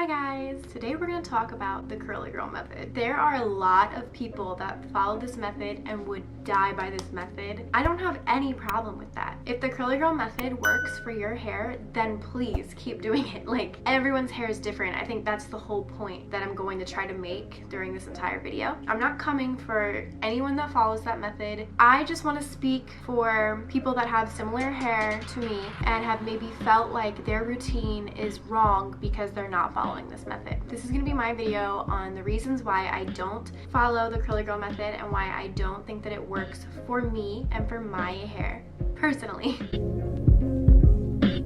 Hi guys! Today we're going to talk about the curly girl method. There are a lot of people that follow this method and would die by this method. I don't have any problem with that. If the curly girl method works for your hair, then please keep doing it. Like, everyone's hair is different. I think that's the whole point that I'm going to try to make during this entire video. I'm not coming for anyone that follows that method. I just want to speak for people that have similar hair to me and have maybe felt like their routine is wrong because they're not following this method. This is going to be my video on the reasons why I don't follow the curly girl method and why I don't think that it works for me and for my hair personally.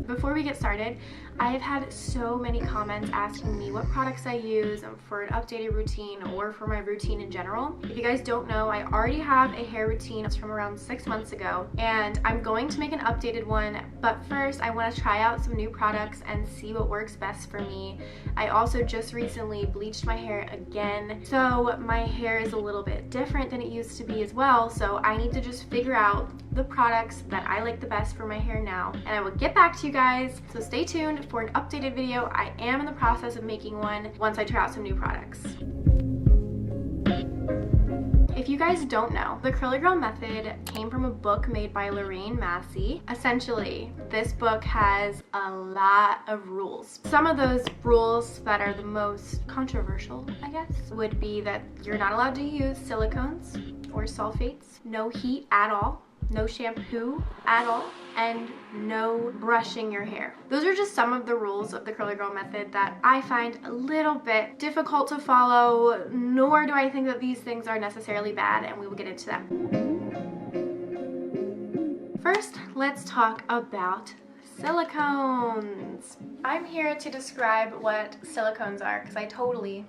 Before we get started, I have had so many comments asking me what products I use for an updated routine or for my routine in general. If you guys don't know, I already have a hair routine. It's from around 6 months ago, and I'm going to make an updated one, but first I want to try out some new products and see what works best for me. I also just recently bleached my hair again, so my hair is a little bit different than it used to be as well, so I need to just figure out the products that I like the best for my hair now, and I will get back to you guys, so stay tuned for an updated video. I am in the process of making one once I try out some new products. If you guys don't know, the curly girl method came from a book made by Lorraine Massey. Essentially, this book has a lot of rules. Some of those rules that are the most controversial, I guess, would be that you're not allowed to use silicones or sulfates, no heat at all, no shampoo at all, and no brushing your hair. Those are just some of the rules of the curly girl method that I find a little bit difficult to follow, nor do I think that these things are necessarily bad, and we will get into them. First, let's talk about silicones. I'm here to describe what silicones are because I totally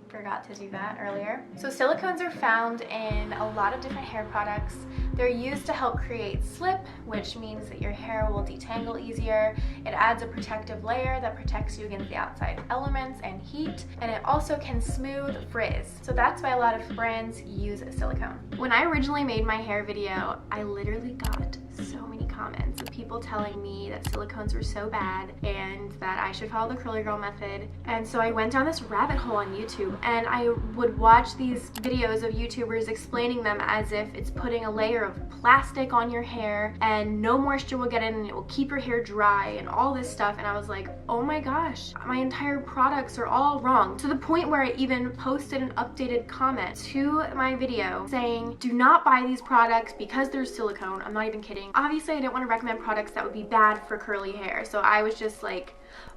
forgot to do that earlier. So silicones are found in a lot of different hair products. They're used to help create slip, which means that your hair will detangle easier. It adds a protective layer that protects you against the outside elements and heat, and it also can smooth frizz. So that's why a lot of brands use silicone. When I originally made my hair video, I literally got so many comments of people telling me that silicones were so bad and that I should follow the curly girl method. And so I went down this rabbit hole on YouTube, and I would watch these videos of YouTubers explaining them as if it's putting a layer of plastic on your hair and no moisture will get in and it will keep your hair dry and all this stuff. And I was like, oh my gosh, my entire products are all wrong, to the point where I even posted an updated comment to my video saying, do not buy these products because they're silicone. I'm not even kidding. Obviously, I didn't want to recommend products that would be bad for curly hair, so I was just like,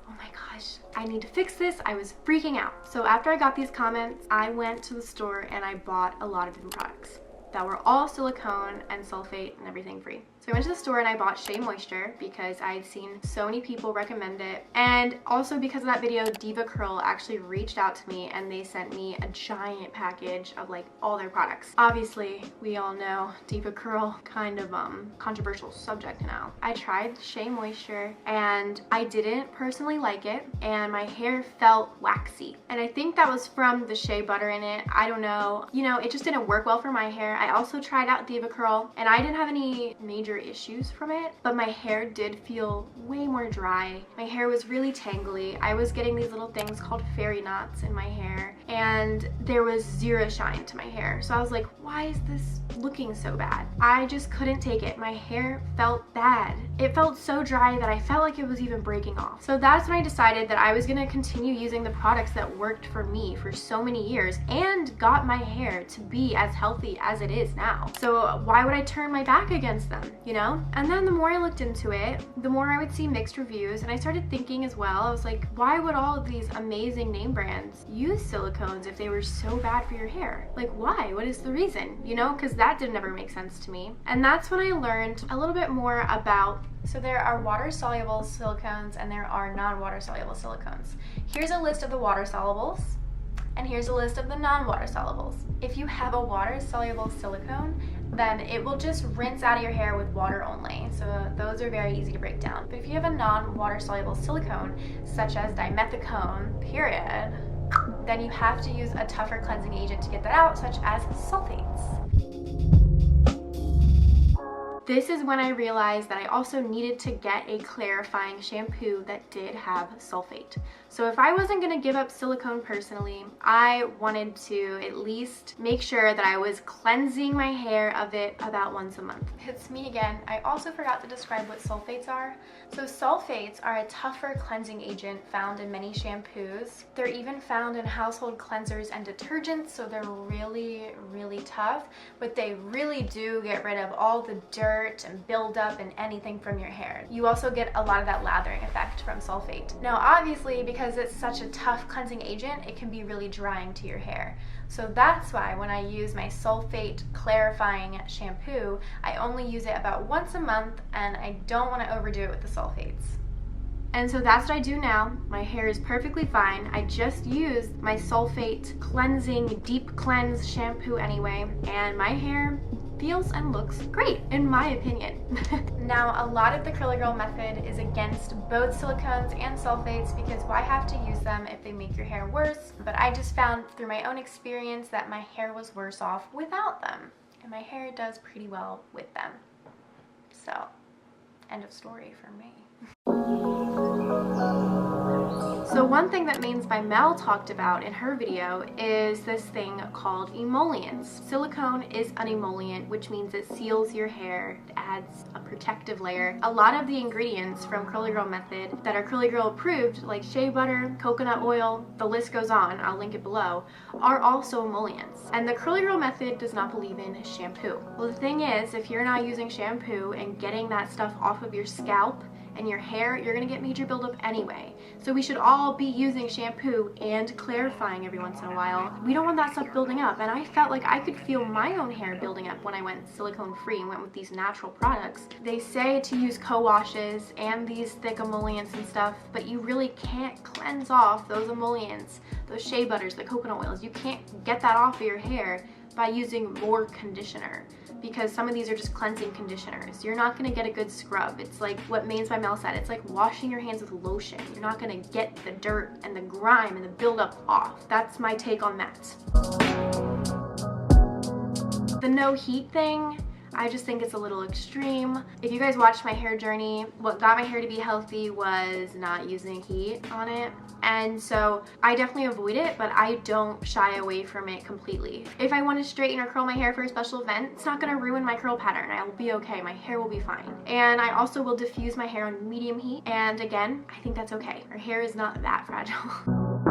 oh my gosh, I need to fix this. I was freaking out. So after I got these comments, I went to the store and I bought a lot of different products that were all silicone and sulfate and everything free. So I went to the store and I bought Shea Moisture because I had seen so many people recommend it, and also because of that video, Diva Curl actually reached out to me and they sent me a giant package of like all their products. Obviously, we all know Diva Curl, kind of controversial subject now. I tried Shea Moisture and I didn't personally like it, and my hair felt waxy, and I think that was from the shea butter in it. I don't know, you know, it just didn't work well for my hair. I also tried out Diva Curl and I didn't have any major issues from it, but my hair did feel way more dry. My hair was really tangly. I was getting these little things called fairy knots in my hair, and there was zero shine to my hair. So I was like, why is this looking so bad? I just couldn't take it. My hair felt bad. It felt so dry that I felt like it was even breaking off. So that's when I decided that I was gonna continue using the products that worked for me for so many years and got my hair to be as healthy as it is now. So why would I turn my back against them, you know? And then the more I looked into it, the more I would see mixed reviews, and I started thinking as well, I was like, why would all of these amazing name brands use silicones if they were so bad for your hair? Like, why? What is the reason? You know, because that didn't ever make sense to me. And that's when I learned a little bit more about, so there are water-soluble silicones and there are non-water-soluble silicones. Here's a list of the water-solubles, and here's a list of the non-water solubles. If you have a water-soluble silicone, then it will just rinse out of your hair with water only. So those are very easy to break down. But if you have a non-water soluble silicone, such as dimethicone, period, then you have to use a tougher cleansing agent to get that out, such as sulfates. This is when I realized that I also needed to get a clarifying shampoo that did have sulfate. So if I wasn't gonna give up silicone personally, I wanted to at least make sure that I was cleansing my hair of it about once a month. It's me again. I also forgot to describe what sulfates are. So sulfates are a tougher cleansing agent found in many shampoos. They're even found in household cleansers and detergents, so they're really, really tough, but they really do get rid of all the dirt and buildup and anything from your hair. You also get a lot of that lathering effect from sulfate. Now obviously, because it's such a tough cleansing agent, it can be really drying to your hair. So that's why when I use my sulfate clarifying shampoo, I only use it about once a month, and I don't want to overdo it with the sulfates. And so that's what I do now. My hair is perfectly fine. I just used my sulfate cleansing deep cleanse shampoo anyway, and my hair feels and looks great, in my opinion. Now, a lot of the Curly Girl method is against both silicones and sulfates because why have to use them if they make your hair worse? But I just found through my own experience that my hair was worse off without them, and my hair does pretty well with them. So, end of story for me. So one thing that Mains by Mel talked about in her video is this thing called emollients. Silicone is an emollient, which means it seals your hair, it adds a protective layer. A lot of the ingredients from Curly Girl method that are Curly Girl approved, like shea butter, coconut oil, the list goes on, I'll link it below, are also emollients. And the Curly Girl method does not believe in shampoo. Well, the thing is, if you're not using shampoo and getting that stuff off of your scalp and your hair, you're gonna get major buildup anyway. So we should all be using shampoo and clarifying every once in a while. We don't want that stuff building up, and I felt like I could feel my own hair building up when I went silicone free and went with these natural products. They say to use co-washes and these thick emollients and stuff, but you really can't cleanse off those emollients, those shea butters, the coconut oils. You can't get that off of your hair by using more conditioner, because some of these are just cleansing conditioners. You're not gonna get a good scrub. It's like what Mains by Mel said, it's like washing your hands with lotion. You're not gonna get the dirt and the grime and the buildup off. That's my take on that. The no heat thing, I just think it's a little extreme. If you guys watched my hair journey, what got my hair to be healthy was not using heat on it. And so I definitely avoid it, but I don't shy away from it completely. If I want to straighten or curl my hair for a special event, it's not going to ruin my curl pattern. I will be okay. My hair will be fine. And I also will diffuse my hair on medium heat. And again, I think that's okay. Our hair is not that fragile.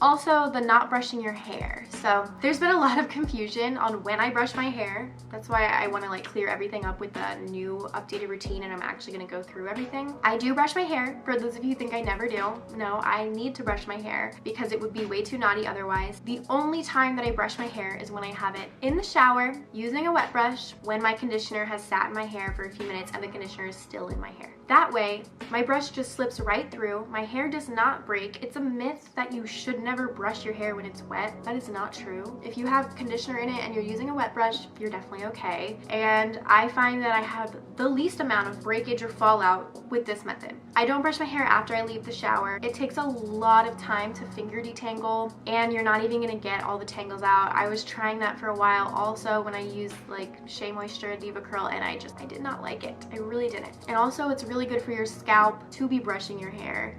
Also, the not brushing your hair. So there's been a lot of confusion on when I brush my hair. That's why I want to like clear everything up with the new updated routine, and I'm actually going to go through everything. I do brush my hair. For those of you who think I never do, no, I need to brush my hair because it would be way too naughty otherwise. The only time that I brush my hair is when I have it in the shower using a wet brush when my conditioner has sat in my hair for a few minutes and the conditioner is still in my hair. That way, my brush just slips right through. My hair does not break. It's a myth that you should never brush your hair when it's wet. That is not true. If you have conditioner in it and you're using a wet brush, you're definitely okay. And I find that I have the least amount of breakage or fallout with this method. I don't brush my hair after I leave the shower. It takes a lot of time to finger detangle, and you're not even gonna get all the tangles out. I was trying that for a while also when I used like Shea Moisture Diva Curl, and I did not like it. I really didn't. And also it's really good for your scalp to be brushing your hair.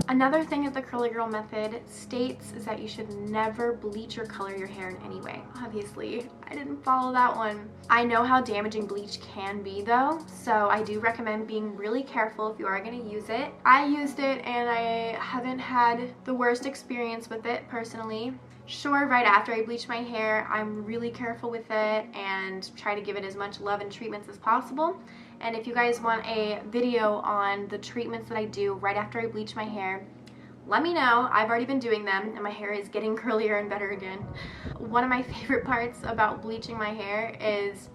Another thing that the Curly Girl method states is that you should never bleach or color your hair in any way. Obviously, I didn't follow that one. I know how damaging bleach can be though, so I do recommend being really careful if you are going to use it. I used it and I haven't had the worst experience with it personally. Sure, right after I bleach my hair, I'm really careful with it and try to give it as much love and treatments as possible. And if you guys want a video on the treatments that I do right after I bleach my hair, let me know. I've already been doing them and my hair is getting curlier and better again. One of my favorite parts about bleaching my hair is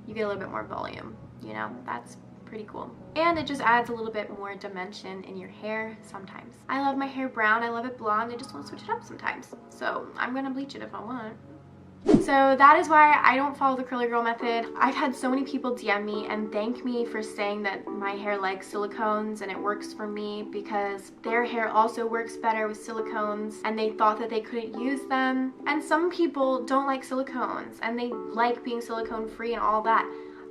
you get a little bit more volume. You know, that's pretty cool. And it just adds a little bit more dimension in your hair sometimes. I love my hair brown, I love it blonde, I just want to switch it up sometimes. So I'm gonna bleach it if I want. So that is why I don't follow the Curly Girl method. I've had so many people DM me and thank me for saying that my hair likes silicones and it works for me because their hair also works better with silicones and they thought that they couldn't use them. And some people don't like silicones and they like being silicone free and all that.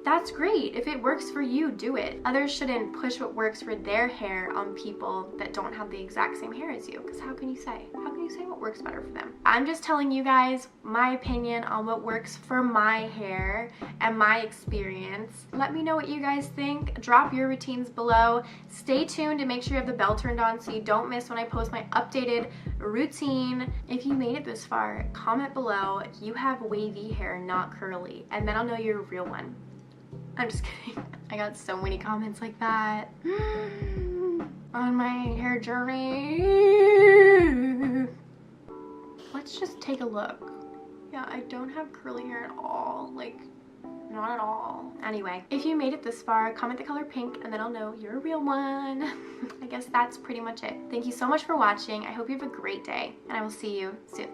that's great. If it works for you, do it. Others shouldn't push what works for their hair on people that don't have the exact same hair as you, because how can you say? How can you say what works better for them? I'm just telling you guys my opinion on what works for my hair and my experience. Let me know what you guys think. Drop your routines below. Stay tuned and make sure you have the bell turned on so you don't miss when I post my updated routine. If you made it this far, comment below you have wavy hair, not curly, and then I'll know you're a real one. I'm just kidding. I got so many comments like that on my hair journey. Let's just take a look. Yeah, I don't have curly hair at all. Like, not at all. Anyway, if you made it this far, comment the color pink and then I'll know you're a real one. I guess that's pretty much it. Thank you so much for watching. I hope you have a great day and I will see you soon.